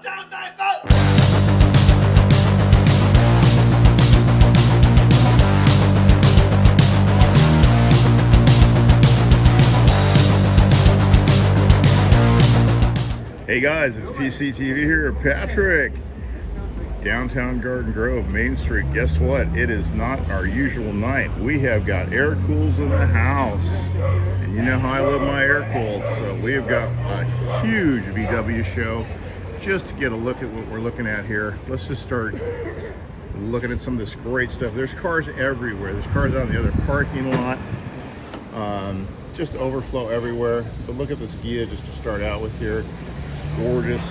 Hey guys, it's PCTV here, Patrick. Downtown Garden Grove, Main Street. Guess what? It is not our usual night. We have got air cools in the house. And you know how I love my air cooled. So we have got a huge VW show. Just to get a look at what we're looking at here, let's just start looking at some of this great stuff. There's cars everywhere. There's cars out in the other parking lot. Just overflow everywhere. But look at this Gia just to start out with here. Gorgeous.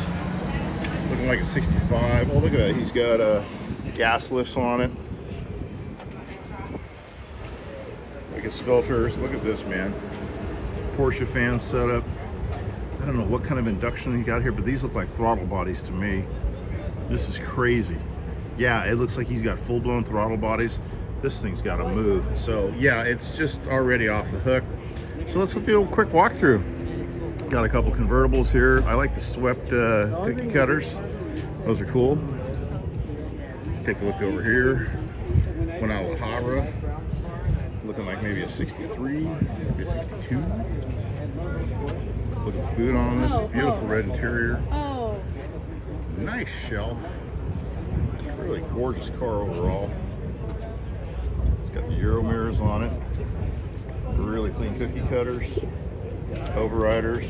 Looking like a 65. Oh, look at that. He's got gas lifts on it. Like his filters. Look at this, man. Porsche fan setup. I don't know what kind of induction he got here, but these look like throttle bodies to me. This is crazy. Yeah, it looks like he's got full-blown throttle bodies. This thing's got to move. So, yeah, it's just already off the hook. So let's do a quick walkthrough. Got a couple convertibles here. I like the swept cookie cutters. Those are cool. Take a look over here. One Alhambra. Looking like maybe a 63, maybe a 62. Look at the boot on this. Beautiful red interior. Nice shelf. Really gorgeous car overall. It's got the Euro mirrors on it. Really clean cookie cutters. Overriders.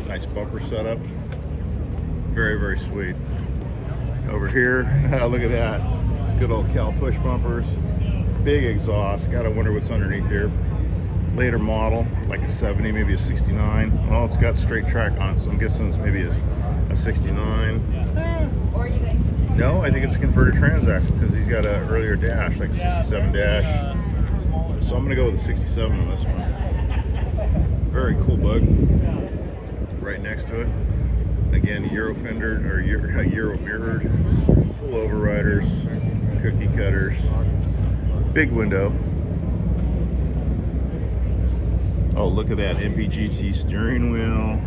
Nice bumper setup. Very, very sweet. Over here, look at that. Good old Cal push bumpers. Big exhaust. Gotta wonder what's underneath here. Later model, like a 70, maybe a 69. Well, it's got straight track on it, so I'm guessing it's maybe a 69. No, I think it's a converted transaxle because he's got an earlier dash, like a 67 dash. So I'm gonna go with a 67 on this one. Very cool bug. Right next to it. Again, Euro fendered or Euro mirrored. Full overriders, cookie cutters, big window. Oh, look at that MPGT steering wheel.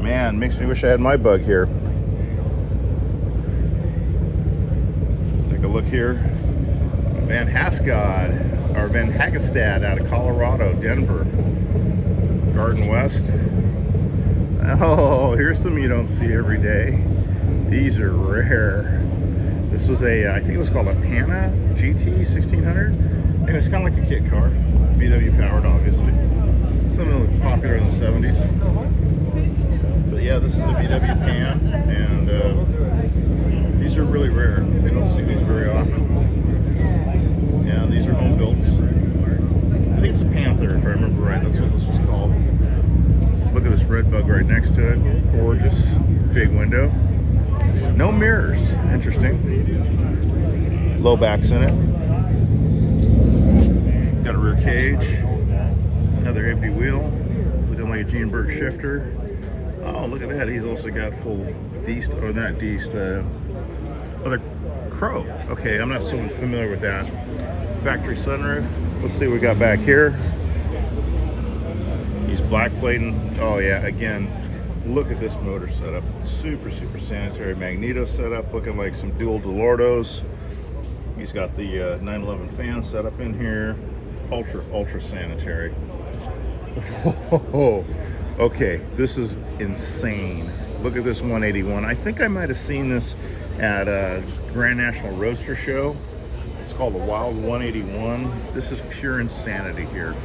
Man, makes me wish I had my bug here. Take a look here. Van Hagestad out of Colorado, Denver. Garden West. Oh, here's some you don't see every day. These are rare. This was I think it was called a Pana GT 1600. And it's kind of like a kit car. VW powered, obviously. Something popular in the 70s. But yeah, this is a VW Pan. And these are really rare. You don't see these very often. Yeah, these are home builds. I think it's a Panther, if I remember right. That's what this was called. Look at this red bug right next to it. Gorgeous. Big window. No mirrors. Interesting. Low backs in it. Got a rear cage. Another empty wheel. Looking like a Gene Burke shifter. Oh, look at that. He's also got full Deist, or not Deist, other Crow. Okay, I'm not so familiar with that. Factory sunroof. Let's see what we got back here. He's black plating. Oh yeah, again, look at this motor setup. Super, super sanitary. Magneto setup, looking like some dual Delordos. He's got the 911 fan setup in here. Ultra, ultra sanitary. Oh, okay, this is insane. Look at this 181. I think I might have seen this at a Grand National Roadster show. It's called the Wild 181. This is pure insanity here.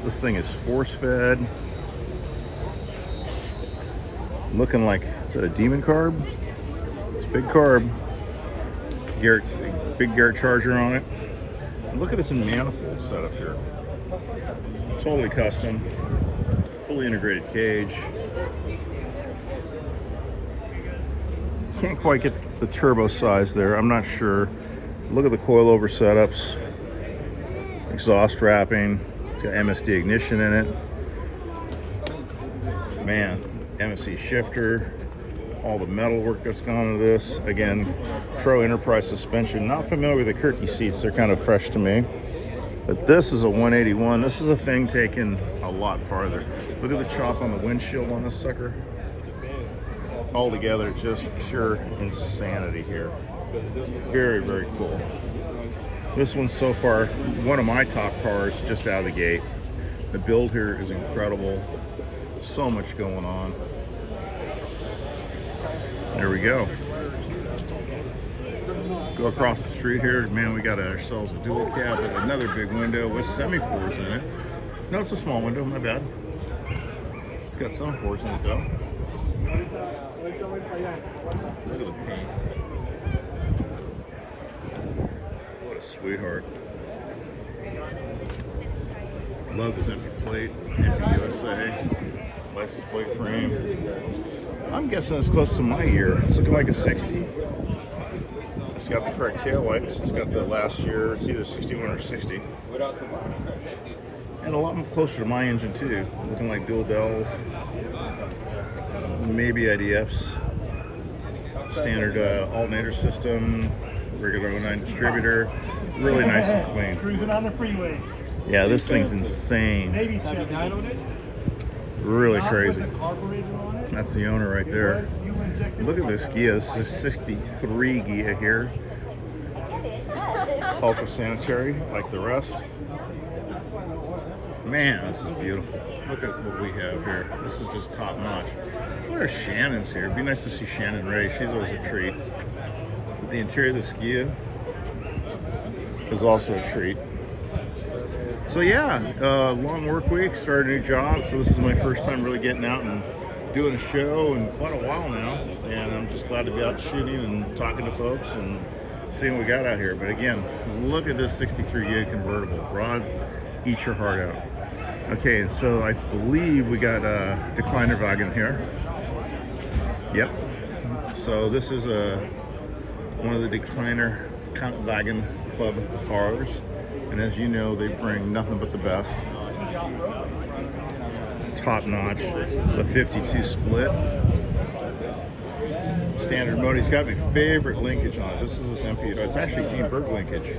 This thing is force fed. Looking like, is that a Demon carb? It's a big carb. Big Garrett Charger on it. And look at this manifold setup here. Totally custom. Fully integrated cage. Can't quite get the turbo size there. I'm not sure. Look at the coilover setups. Exhaust wrapping. It's got MSD ignition in it. Man, MSC shifter. All the metal work that's gone into this. Again, Pro Enterprise suspension. Not familiar with the Kirky seats. They're kind of fresh to me. But this is a 181. This is a thing taken a lot farther. Look at the chop on the windshield on this sucker. Altogether, just pure insanity here. Very, very cool. This one's so far one of my top cars just out of the gate. The build here is incredible. So much going on. There we go. Go across the street here, man, we got ourselves a dual cab with another big window with semi-fours in it. No, it's a small window, my bad. It's got some fours in it though. Look at the paint. What a sweetheart. Love his empty plate, empty USA, license plate frame. I'm guessing it's close to my year. It's looking like a 60. It's got the correct tail lights. It's got the last year. It's either 61 or 60. And a lot closer to my engine too. Looking like dual bells. Maybe IDFs. Standard alternator system. Regular 09 distributor. Really nice and clean. Cruising on the freeway. Yeah, this thing's insane. Maybe 79 on it. Really crazy. That's the owner right there. Look at this Gia. This is 63 Gia here. Ultra sanitary, like the rest. Man, this is beautiful. Look at what we have here. This is just top notch. What are Shannon's here? It'd be nice to see Shannon Ray. She's always a treat. But the interior of this Gia is also a treat. So yeah, long work week, started a new job. So this is my first time really getting out and doing a show in quite a while now. And I'm just glad to be out shooting and talking to folks and seeing what we got out here. But again, look at this 63 gig convertible. Rod, eat your heart out. Okay, and so I believe we got a decliner wagon here. Yep. So this is one of the decliner wagon club cars. And as you know, they bring nothing but the best. Top notch. It's a 52 split. Standard mode. He's got my favorite linkage on it. This is this MP. It's actually Gene Berg linkage,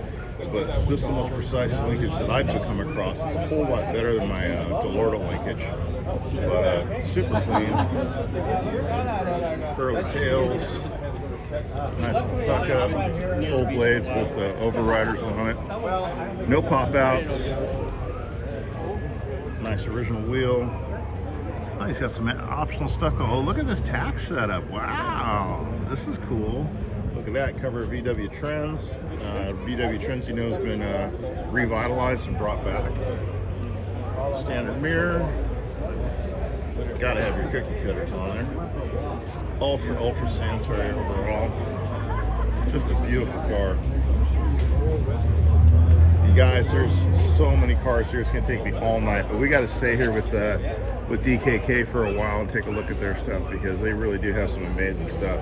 but this is the most precise linkage that I've come across. It's a whole lot better than my Delorto linkage. But super clean. Curly tails. Nice tuck up, full blades with overriders on it. No pop outs. Nice original wheel. Oh, he's got some optional stuff going. Oh, look at this tax setup. Wow, this is cool. Look at that cover of VW Trends. VW Trends, you know, has been revitalized and brought back. Standard mirror. Gotta have your cookie cutters on there. Ultra sanitary overall. Just a beautiful car. You guys, there's so many cars here. It's gonna take me all night, but we got to stay here with DKK for a while and take a look at their stuff because they really do have some amazing stuff.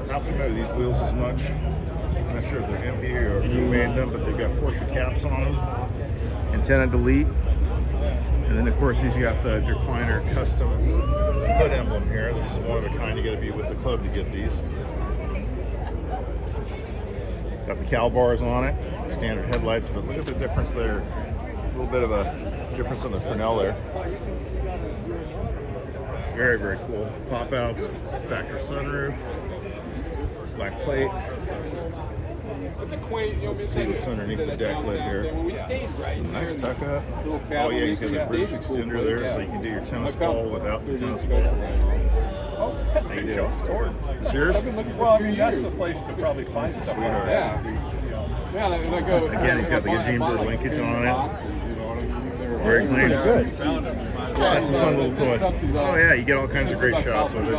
Not familiar with these wheels as much. I'm not sure if they're MP or who made them, but they've got Porsche caps on them. Antenna delete. And then of course he's got the recliner custom hood emblem here. This is one of a kind. You got to be with the club to get these. Got the cowl bars on it, standard headlights, but look at the difference there. A little bit of a difference on the Fresnel there. Very, very cool. Pop outs, factory sunroof, black plate. Let's see what's underneath the deck lid here. Nice tuck up. Oh yeah, he's got the British extender there, so you can do your tennis ball without the tennis ball. How you doing? It's yours? Well, I mean, that's the place to probably find stuff. Sweetheart. Again, he's got the Gene Bird linkage on it. Very clean. Good. Yeah, it's a fun little toy. Oh yeah, you get all kinds of great shots with it.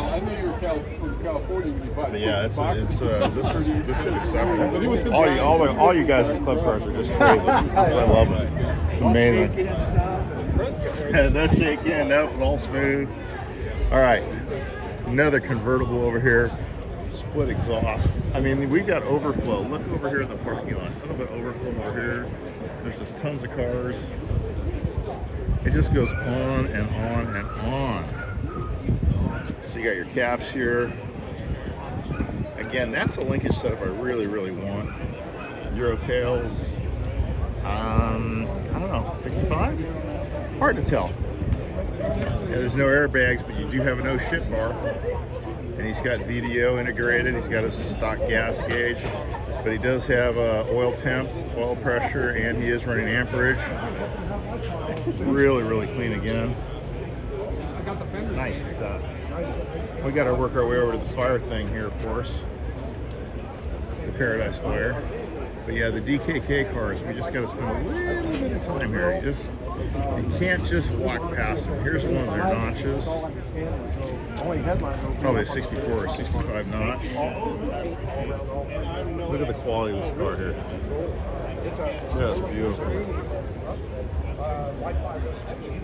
But yeah, this is exceptional. All you guys' club cars are just crazy. I love them. It's amazing. No shake in, nope, all smooth. All right, another convertible over here. Split exhaust. I mean, we've got overflow. Look over here in the parking lot. A little bit of overflow over here. There's just tons of cars. It just goes on and on and on. So you got your caps here. Again, that's the linkage setup I really, really want. Euro tails. I don't know, 65? Hard to tell. Yeah, there's no airbags, but you do have a no shit bar. And he's got VDO integrated. He's got a stock gas gauge, but he does have oil temp, oil pressure, and he is running amperage. Really, really clean again. Nice stuff. We got to work our way over to the fire thing here, of course. The Paradise Fire. But yeah, the DKK cars, we just got to spend a little bit of time here. You can't just walk past them. Here's one of their notches. Probably a 64 or 65 notch. Look at the quality of this car here. Just beautiful.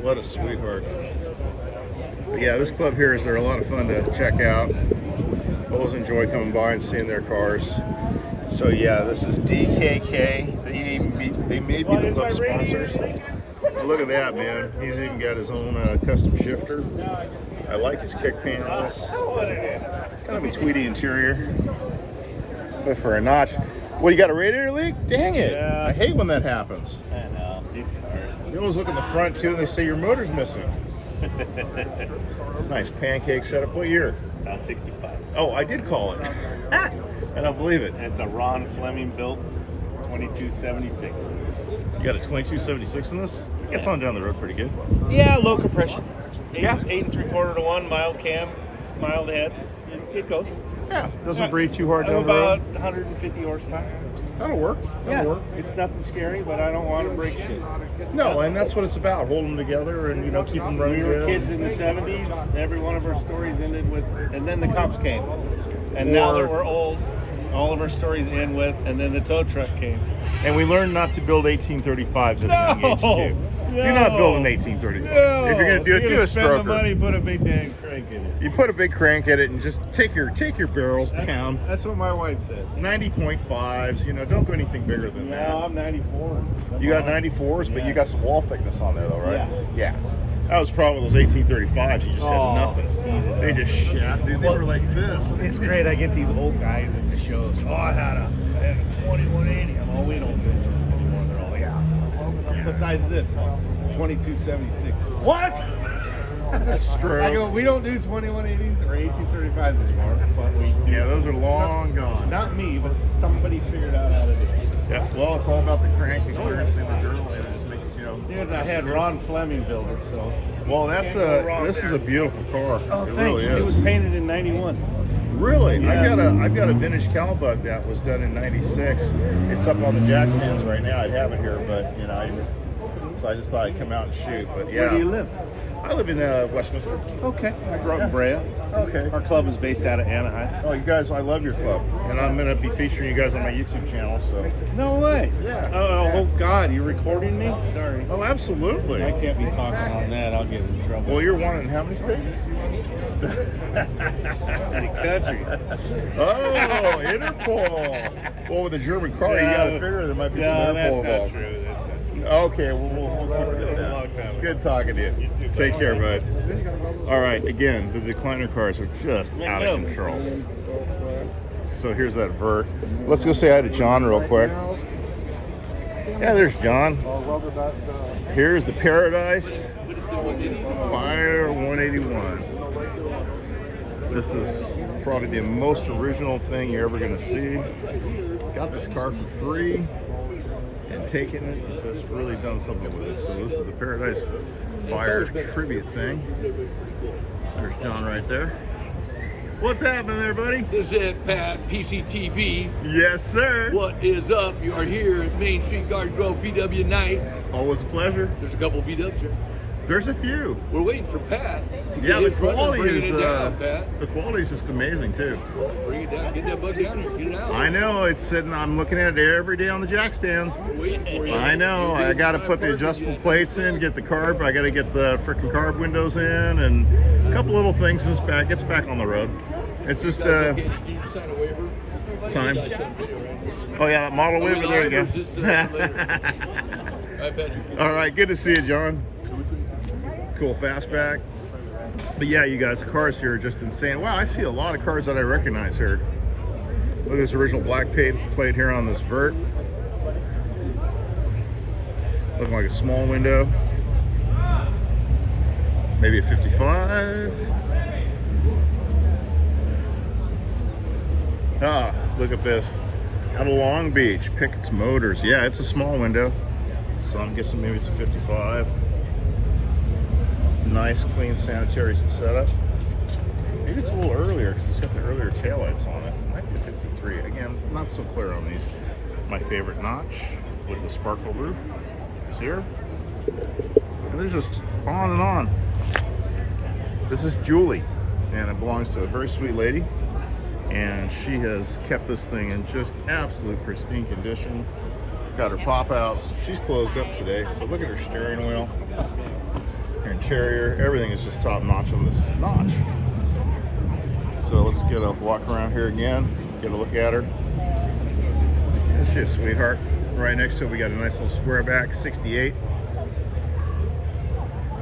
What a sweetheart. But yeah, this club here they're a lot of fun to check out. Always enjoy coming by and seeing their cars. So yeah, this is DKK. They may be the club sponsors. But look at that, man. He's even got his own custom shifter. I like his kick panels. Kind of a tweedy interior. But for a notch. What, you got a radiator leak? Dang it. Yeah. I hate when that happens. I know, these cars. You always look in the front too and they say your motor's missing. Nice pancake setup. What year? 65. Oh, I did call it. I don't believe it. It's a Ron Fleming built 2276. You got a 2276 in this? It gets on down the road pretty good. Yeah, low compression. Eight, Yeah. 8 3/4 to 1, mild cam, mild heads. It goes. Yeah, doesn't breathe too hard I'm down the road. about 150 horsepower. That'll work. That'll work. It's nothing scary, but I don't want to break shit. No, and that's what it's about. Hold them together and, keep them running. We were good. kids in the 70s. Every one of our stories ended with, and then the cops came. And now that we're old, all of our stories end with, and then the tow truck came. And we learned not to build 1835s at a young age, too. Do not build an 1835. No. If you're going to do it, do a spend the stroker. money, put a big dang crank in it. You put a big crank at it and just take your barrels down. That's what my wife said. 90.5s, don't do anything bigger than that. No, I'm 94. You got 94s, but Yeah. you got some wall thickness on there, though, right? Yeah. That was probably those 1835s. You just had nothing. They just shot, dude. They were like this. It's great. I get these old guys at the shows. Oh, I had a 2180. I'm all, we don't do it anymore. They're all, yeah. Besides this, 2276. What? Stroke. I go, we don't do 2180s or 1835s anymore, but we do. Yeah, those are long gone. Not me, but somebody figured out how to do it. Yeah. Well, it's all about the crank, the clearance, and the journal, and just make Dude, I had Ron Fleming build it, so. Well, this is a beautiful car. Oh, it thanks. Really It is. was painted in 91. Really? Yeah. I've got a vintage Calbug that was done in '96. It's up on the jack stands right now. I'd have it here, but so I just thought I'd come out and shoot. But yeah. Where do you live? I live in Westminster. Okay. I grew up in Brea. Okay. Our club is based out of Anaheim. Oh, you guys, I love your club, and I'm gonna be featuring you guys on my YouTube channel. So. No way. Yeah. Oh God, you're recording me? Sorry. Oh, absolutely. I can't be talking on that. I'll get in trouble. Well, you're one in how many states? City country. Oh, Interpol. Well, with a German car, you got to figure there might be some Interpol that's not involved. true. That's not true. Okay, well, we'll keep it at that. Good talking to you. Take care, bud. All right, again, the decliner cars are just out of control. So here's that vert. Let's go say hi to John real quick. Yeah, there's John. Here's the Paradise Fire 181. This is probably the most original thing you're ever going to see. Got this car for free and taken it and just really done something with it. So this is the Paradise Fire tribute thing. There's John right there. What's happening there, buddy? This is Pat, PCTV. Yes, sir. What is up? You are here at Main Street Garden Grove VW night. Always a pleasure. There's a couple VWs here. There's a few. We're waiting for Pat. To Yeah, get the his brother quality bringing is it down, Pat. the quality is just amazing too. Bring it down. Get that bug down here. Get it out. I know it's sitting. I'm looking at it every day on the jack stands. We're waiting for you. I know. I got to put the adjustable plates in, get the carb. I got to get the freaking carb windows in, and a couple little things. This back gets back on the road. It's just Okay, did you sign a waiver? time. Oh yeah, that model waiver. There you go. All right, Patrick. All right, good to see you, John. Cool fastback. But yeah, you guys, the cars here are just insane. Wow, I see a lot of cars that I recognize here. Look at this original black plate here on this vert. Looking like a small window. maybe a 55. Ah, look at this. Out of Long Beach, Pickett's Motors. Yeah, it's a small window, so I'm guessing maybe it's a 55. Nice, clean, sanitary setup. Maybe it's a little earlier because it's got the earlier taillights on it. Might be a 53. Again, not so clear on these. My favorite notch with the sparkle roof is here. And there's just on and on. This is Julie, and it belongs to a very sweet lady. And she has kept this thing in just absolute pristine condition. Got her pop outs. She's closed up today, but look at her steering wheel, her interior. Everything is just top notch on this notch. So let's get a walk around here again, get a look at her. She's a sweetheart. Right next to it, we got a nice little square back, 68.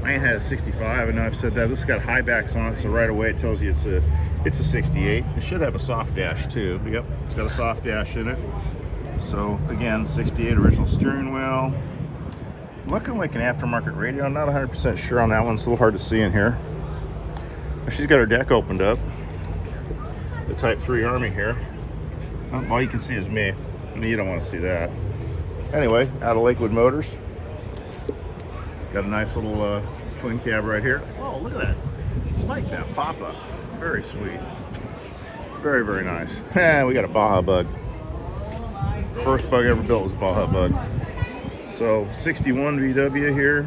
Mine has 65, and I've said that. This has got high backs on it, so right away it tells you it's a 68. It should have a soft dash too. Yep, it's got a soft dash in it. So again, 68 original steering wheel. Looking like an aftermarket radio. I'm not 100% sure on that one. It's a little hard to see in here. She's got her deck opened up. The Type 3 Army here. All you can see is me. You don't want to see that. Anyway, out of Lakewood Motors. Got a nice little twin cab right here. Oh, look at that. I like that pop-up. Very sweet. Very, very nice. And we got a Baja Bug. First bug ever built was a Baja Bug. So 61 VW here.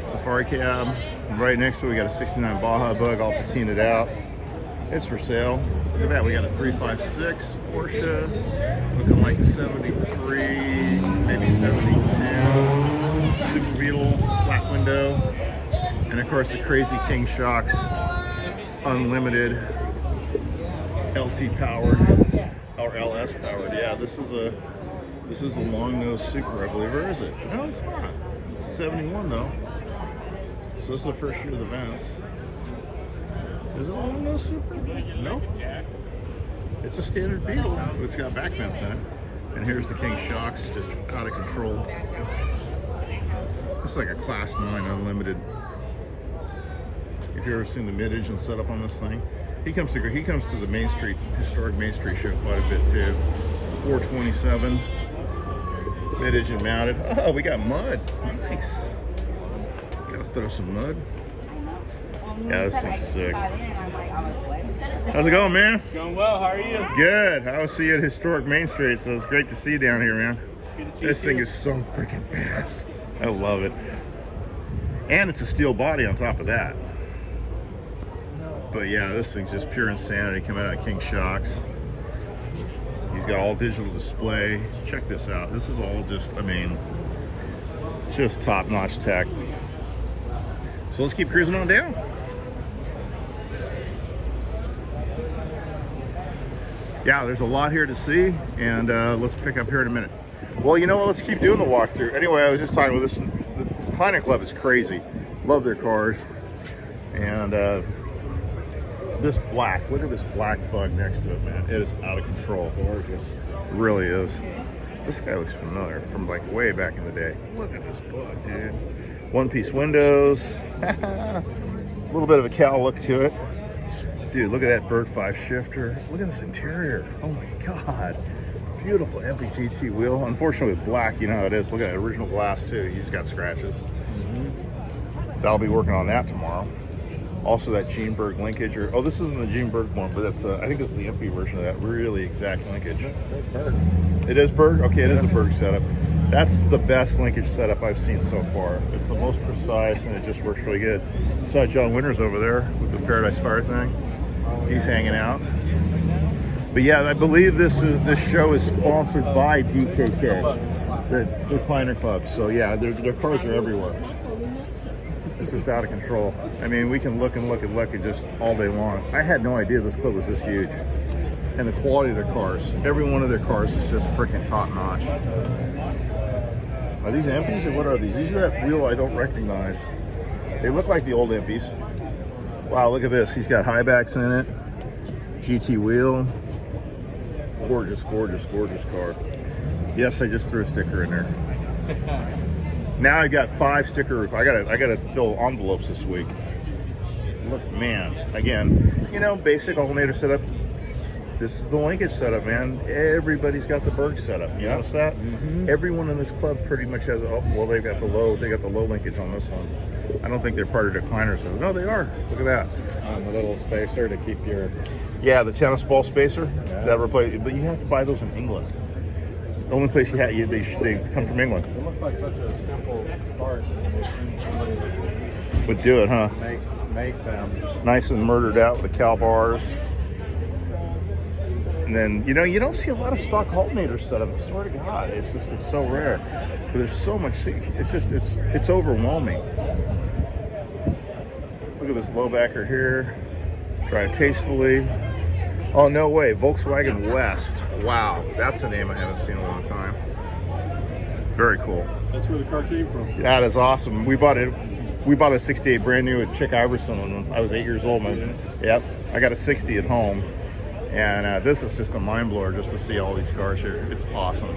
Safari cab. And right next to it, we got a 69 Baja Bug all patinaed out. It's for sale. Look at that. We got a 356 Porsche. Looking like 73, maybe 72. Super Beetle, flat window. And of course the crazy King Shocks. Unlimited, LT powered, or LS powered. Yeah, this is a long nose Super, I believe. Or is it? No, it's not. It's 71 though. So this is the first year of the vents. Is it a long nose Super? No. It's a standard Beetle. It's got back vents in it. And here's the King Shocks, just out of control. It's like a Class 9 Unlimited. If you've ever seen the mid-engine setup on this thing, he comes to the Main Street, historic Main Street show quite a bit too. 427, mid-engine mounted. Oh, we got mud. Nice. Gotta throw some mud. Yeah, this thing's sick. How's it going, man? It's going well. How are you? Good. I was see you at historic Main Street, so it's great to see you down here, man. Good to see This you. thing is so freaking fast. I love it. And it's a steel body on top of that. But yeah, this thing's just pure insanity coming out of King Shocks. He's got all digital display. Check this out. This is all just, I mean, just top-notch tech. So let's keep cruising on down. Yeah, there's a lot here to see, and let's pick up here in a minute. Well, you know what? Let's keep doing the walkthrough. Anyway, I was just talking with this. The Kleiner Club is crazy. Love their cars. And this black, look at this black bug next to it, man. It is out of control. Gorgeous. It really is. This guy looks familiar from like way back in the day. Look at this bug, dude. One-piece windows. A little bit of a cow look to it. Dude, look at that Bird 5 shifter. Look at this interior. Oh my God. Beautiful empty GT wheel. Unfortunately with black, you know how it is. Look at that original glass too. He's got scratches. That'll be working on that tomorrow. Also that Gene Berg linkage. Oh, this isn't the Gene Berg one, but that's I think this is the MP version of that. Really exact linkage. It says Berg. It is Berg? Okay, it is a Berg setup. That's the best linkage setup I've seen so far. It's the most precise and it just works really good. You saw John Winters over there with the Paradise Fire thing. He's hanging out. But yeah, I believe this show is sponsored by DKP. It's the Kleiner Club. So yeah, their cars are everywhere. It's just out of control. I mean, we can look and look and look and just all day long. I had no idea this club was this huge. And the quality of their cars. Every one of their cars is just freaking top notch. Are these empties or what are these? These are that wheel I don't recognize. They look like the old empties. Wow, look at this. He's got high backs in it. GT wheel. Gorgeous, gorgeous, gorgeous car. Yes, I just threw a sticker in there. Now I got 5 sticker. I gotta fill envelopes this week. Look, man. Again, you know, basic alternator setup. This is the linkage setup, man. Everybody's got the Berg setup. You notice that? Everyone in this club pretty much has. Oh, well, they got the low linkage on this one. I don't think they're part of decliner. So no, they are. Look at that. The little spacer to keep your. Yeah, the tennis ball spacer. Yeah. That replace. But you have to buy those in England. The only place they come from England. It looks like such a simple part. Would do it, huh? Make them. Nice and murdered out with the cow bars. And then, you know, you don't see a lot of stock alternators set up. I swear to God, it's so rare. But there's so much. It's overwhelming. Look at this low backer here. Drive tastefully. Oh, no way. Volkswagen West. Wow. That's a name I haven't seen in a long time. Very cool. That's where the car came from. That is awesome. We bought a 68 brand new with Chick Iverson when I was 8 years old. Yep. I got a 60 at home. And this is just a mind blower just to see all these cars here. It's awesome.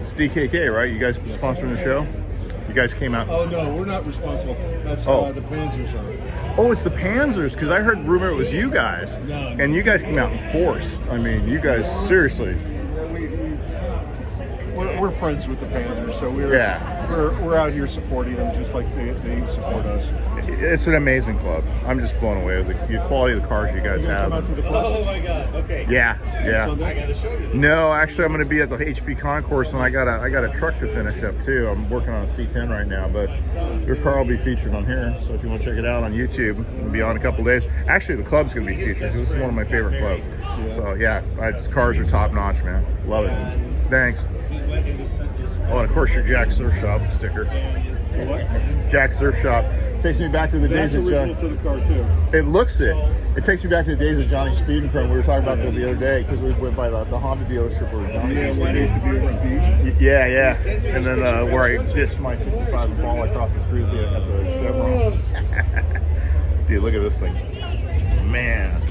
It's DKP, right? You guys sponsoring the show? You guys came out. Oh no, we're not responsible. That's the Panzers are. Oh, it's the Panzers, because I heard rumor it was you guys. No. And you guys came out in force. I mean, you guys, seriously. We're friends with the Panzers, so we're out here supporting them just like they support us. It's an amazing club. I'm just blown away with the quality of the cars you guys have. Come out to the classic? Oh my God. Okay. Yeah. I gotta show you. No, actually, I'm going to be at the HP Concourse, and I got a truck to finish up too. I'm working on a C10 right now, but your car will be featured on here. So if you want to check it out on YouTube, it'll be on a couple days. Actually, the club's going to be featured. This is one of my favorite clubs. So yeah, cars are top notch, man. Love it. Thanks. Oh, and of course your Jack Surf Shop sticker. Jack Surf Shop takes me back to the days of John. To the car too. It looks it. It takes me back to the days of Johnny Speed and Chrome. We were talking about that the other day because we went by the Honda dealership where Johnny used to be on the beach. Yeah. And then where I dished my 65 and ball across the street at the Chevron. Dude, look at this thing. Man.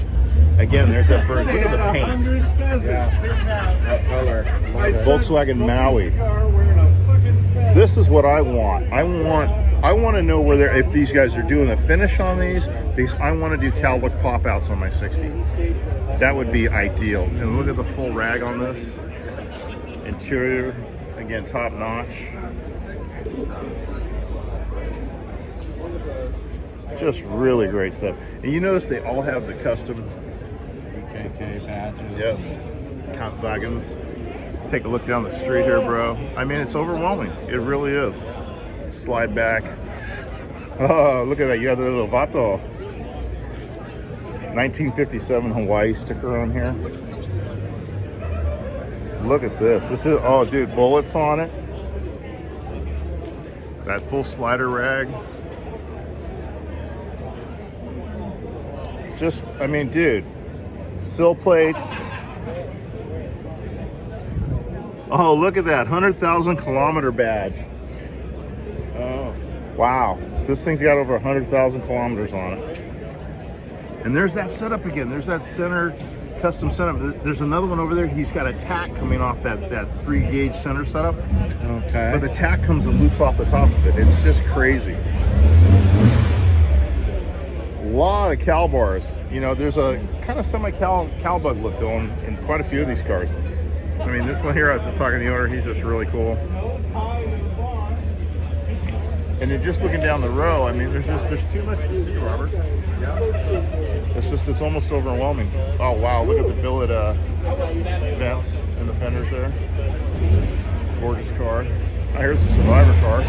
Again, there's that bird. Look at the paint. That color. Volkswagen Maui. This is what I want. I want to know where if these guys are doing the finish on these, because I want to do cowlook pop outs on my 60. That would be ideal. And look at the full rag on this. Interior, again, top notch. Just really great stuff. And you notice they all have the custom DKP badges. Yep. Count wagons. Take a look down the street here, bro. I mean, it's overwhelming. It really is. Slide back. Oh, look at that. You got the little Vato. 1957 Hawaii sticker on here. Look at this. This is, oh, dude, bullets on it. That full slider rag. Just, I mean, dude. Sill plates. Oh, look at that 100,000 kilometer badge. Oh, wow. This thing's got over 100,000 kilometers on it. And there's that setup again. There's that center custom setup. There's another one over there. He's got a tack coming off that 3-gauge center setup. Okay. But the tack comes and loops off the top of it. It's just crazy. A lot of cow bars. You know, there's a kind of semi-cow bug look going in quite a few of these cars. I mean, this one here, I was just talking to the owner, he's just really cool. And then just looking down the row, I mean, there's too much to see, Robert. It's almost overwhelming. Oh, wow, look at the billet vents and the fenders there. Gorgeous car. Here's the Survivor car.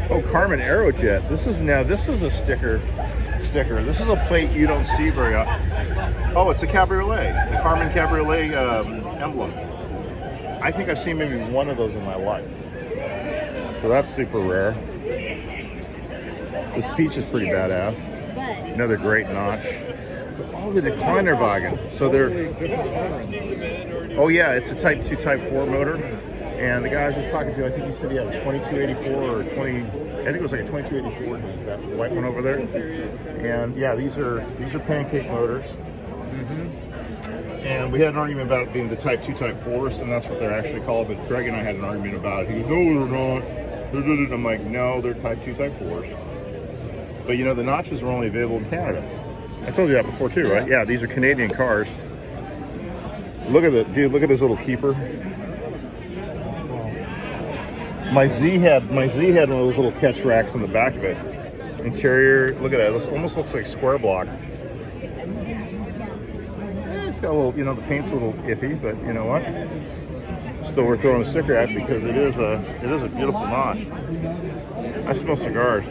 Oh, Carmen Aerojet. This is a sticker. This is a plate you don't see very often. Oh, it's a cabriolet. The Carmen Cabriolet emblem. I think I've seen maybe one of those in my life. So that's super rare. This peach is pretty badass. Another great notch. Oh, the decliner wagon. So they're. Oh yeah, it's a Type 2, Type 4 motor. And the guy I was just talking to, I think he said he had a 2284 or 20. I think it was like a 2284. It's that white one over there. And yeah, these are pancake motors. And we had an argument about it being the Type 2, Type 4s, and that's what they're actually called. But Greg and I had an argument about it. He goes, no, they're not. I'm like, no, they're Type 2, Type 4s. But you know, the notches are only available in Canada. I told you that before too, right? Yeah, these are Canadian cars. Look at it, dude. Look at this little keeper. My Z had one of those little catch racks in the back of it. Interior, look at that. It almost looks like square block. It's got a little, you know, the paint's a little iffy, but you know what? Still worth throwing a sticker at because it is a beautiful notch. I smell cigars.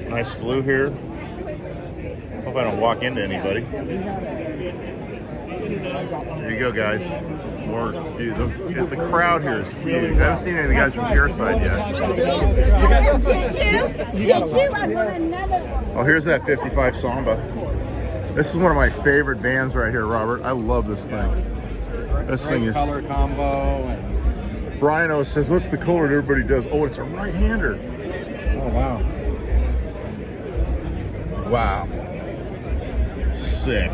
Nice blue here. Hope I don't walk into anybody. There you go, guys. More, dude, the crowd here is huge. I haven't seen any of the guys from your side yet. Did you? I want another one. Oh, here's that 55 Samba. This is one of my favorite bands right here, Robert. I love this thing. This thing is color combo. And... Brian O says, what's the color that everybody does? Oh, it's a right-hander. Oh, wow. Wow. Sick.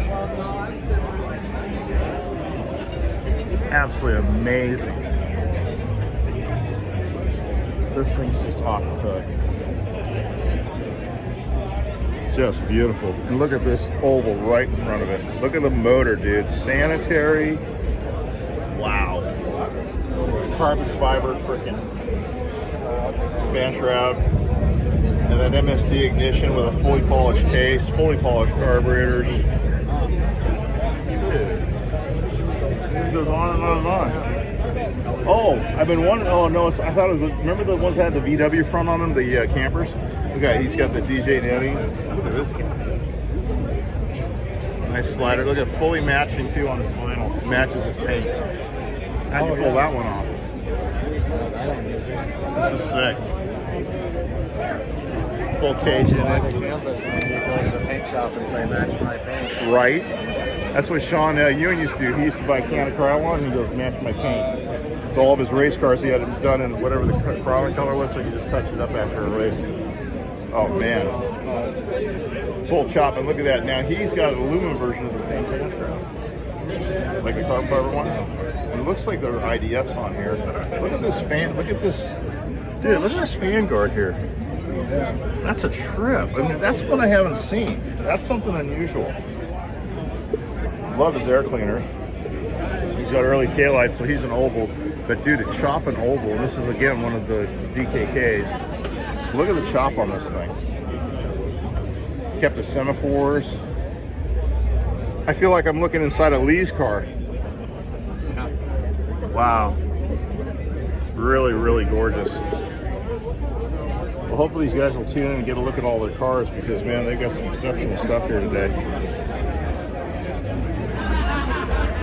Absolutely amazing. This thing's just off the hook. Just beautiful. And look at this oval right in front of it. Look at the motor, dude. Sanitary. Wow. Carbon fiber freaking fan shroud. And then MSD ignition with a fully polished case, fully polished carburetors. It goes on and on and on. Oh, I've been wondering. Oh no, I thought it was. Remember the ones that had the VW front on them, the campers? Look at, he's got the DJ netting. Look at this guy. Nice slider. Look at fully matching too on the vinyl. Matches his paint. How'd you pull that one off? This is sick. Full cage in it. Canvas and you go to the paint shop and say, match my paint. Right. That's what Sean Ewan used to do. He used to buy a can of Krylon and he goes, match my paint. So all of his race cars, he had them done in whatever the Krylon color was, so he just touched it up after a race. Oh man. Full chop, and look at that. Now he's got an aluminum version of the same paint shroud. Like a carbon fiber one. It looks like there are IDFs on here. Look at this fan, look at this. Dude, look at this fan guard here. That's a trip. I mean, that's what I haven't seen. That's something unusual. Love his air cleaners. He's got early taillights, so he's an oval. But dude, a chop and oval, and this is again one of the DKKs. Look at the chop on this thing. Kept the semaphores. I feel like I'm looking inside a Lee's car. Wow. Really, really gorgeous. Well, hopefully these guys will tune in and get a look at all their cars because, man, they've got some exceptional stuff here today.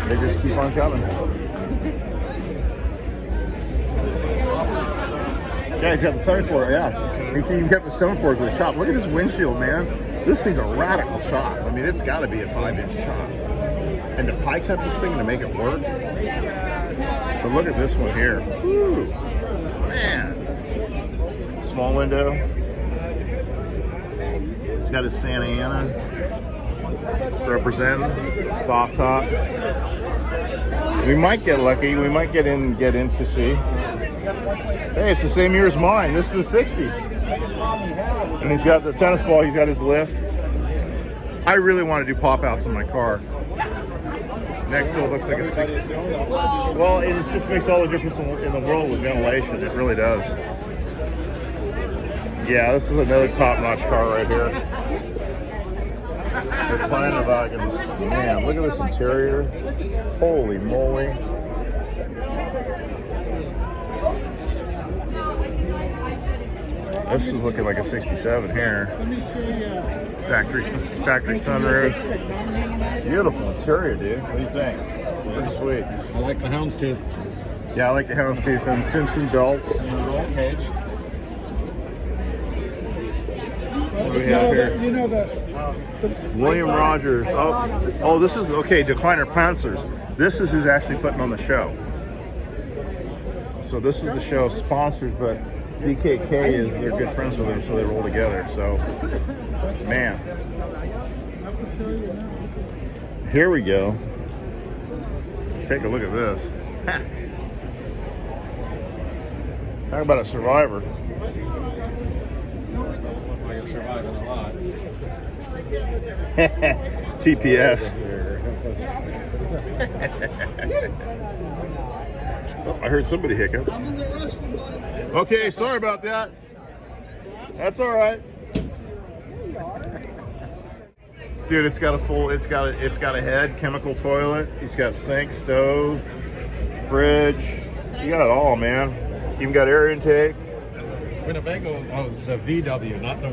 They just keep on coming. Yeah, he's got the semaphore, yeah. He even kept the semaphores with a chop. Look at his windshield, man. This thing's a radical chop. I mean, it's got to be a 5-inch chop. And to pie cut this thing to make it work. But look at this one here. Woo, man. Small window. It's got his Santa Ana. Representing. Soft top. We might get lucky. We might get in to see. Hey, it's the same year as mine. This is the 60. And he's got the tennis ball. He's got his lift. I really want to do pop-outs in my car. Next to it looks like a 60. Well, it just makes all the difference in the world with ventilation. It really does. Yeah, this is another top-notch car right here. The Kleiner wagons. Man, look at this interior. Holy moly. This is looking like a 67 here. Factory sunroof. Beautiful interior, dude. What do you think? Pretty sweet. I like the houndstooth. Yeah, I like the houndstooth and Simpson belts. And the roll cage. What do we have here? You know the William Rogers. Oh, this is, okay, Decliner Panzers. This is who's actually putting on the show. So this is the show sponsors, but DKK is, they're good friends with them, so they roll together. So, man. Here we go. Take a look at this. Talk about a survivor. Looks like it's surviving a lot. TPS. Oh, I heard somebody hiccup. Okay, sorry about that. That's all right. Dude, it's got a a head, chemical toilet. He's got sink, stove, fridge. You got it all, man. Even got air intake. Winnebago, oh, the VW, not the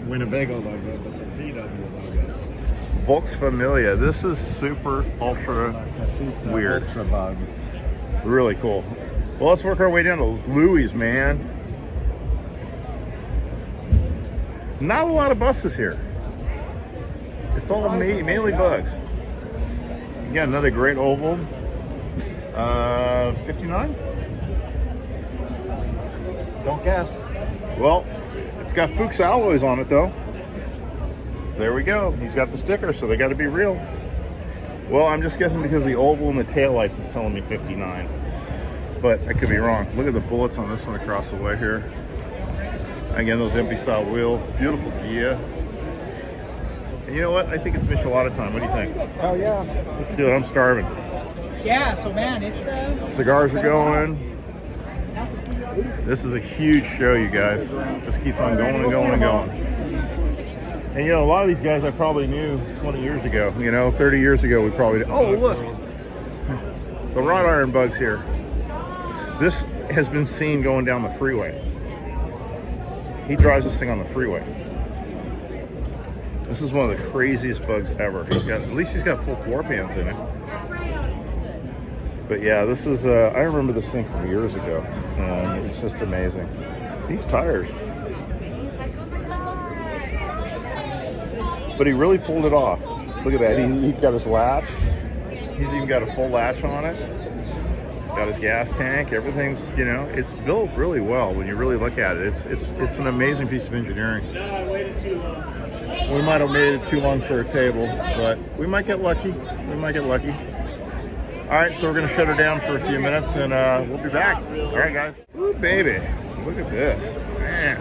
Winnebago logo, but the VW logo. Volks Familia. This is super ultra weird. Ultra bug. Really cool. Well, let's work our way down to Louis, man. Not a lot of buses here. It's all mainly bugs. You got another great oval. 59? Don't guess. Well, it's got Fuchs alloys on it though. There we go. He's got the sticker, so they got to be real. Well, I'm just guessing because the oval and the taillights is telling me 59. But I could be wrong. Look at the bullets on this one across the way here. Again, those empty style wheels. Beautiful Gia. And you know what? I think it's Michelada time. What do you think? Oh yeah. Let's do it. I'm starving. Yeah, so man, it's Cigars are going. This is a huge show, you guys. Just keeps on going and going and going. And you know, a lot of these guys I probably knew 20 years ago. You know, 30 years ago we probably did. Oh, look. The wrought iron bugs here. This has been seen going down the freeway. He drives this thing on the freeway. This is one of the craziest bugs ever. At least he's got full floor pans in it. But yeah, this is, I remember this thing from years ago, and it's just amazing. These tires. But he really pulled it off. Look at that, he's got his latch. He's even got a full latch on it. Got his gas tank, everything's, you know, it's built really well when you really look at it. It's an amazing piece of engineering. We might have made it too long for a table, but we might get lucky. We might get lucky. All right, so we're gonna shut her down for a few minutes and we'll be back. All right, guys. Ooh, baby, look at this, man.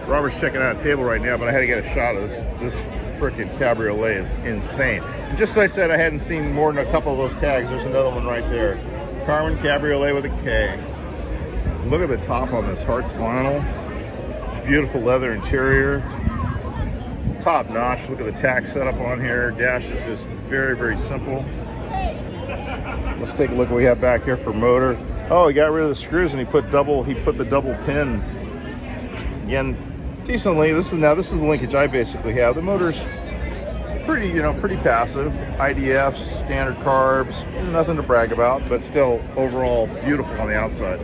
Robert's checking out a table right now, but I had to get a shot of this freaking cabriolet is insane. And just as I said, I hadn't seen more than a couple of those tags. There's another one right there. Carmen Cabriolet with a K. Look at the top on this, Hartz vinyl. Beautiful leather interior. Top notch. Look at the tack setup on here. Dash is just very, very simple. Let's take a look what we have back here for motor. Oh, he got rid of the screws and he put the double pin. Again, decently. This is the linkage I basically have. The motor's pretty, pretty passive. IDFs, standard carbs, nothing to brag about, but still overall beautiful on the outside.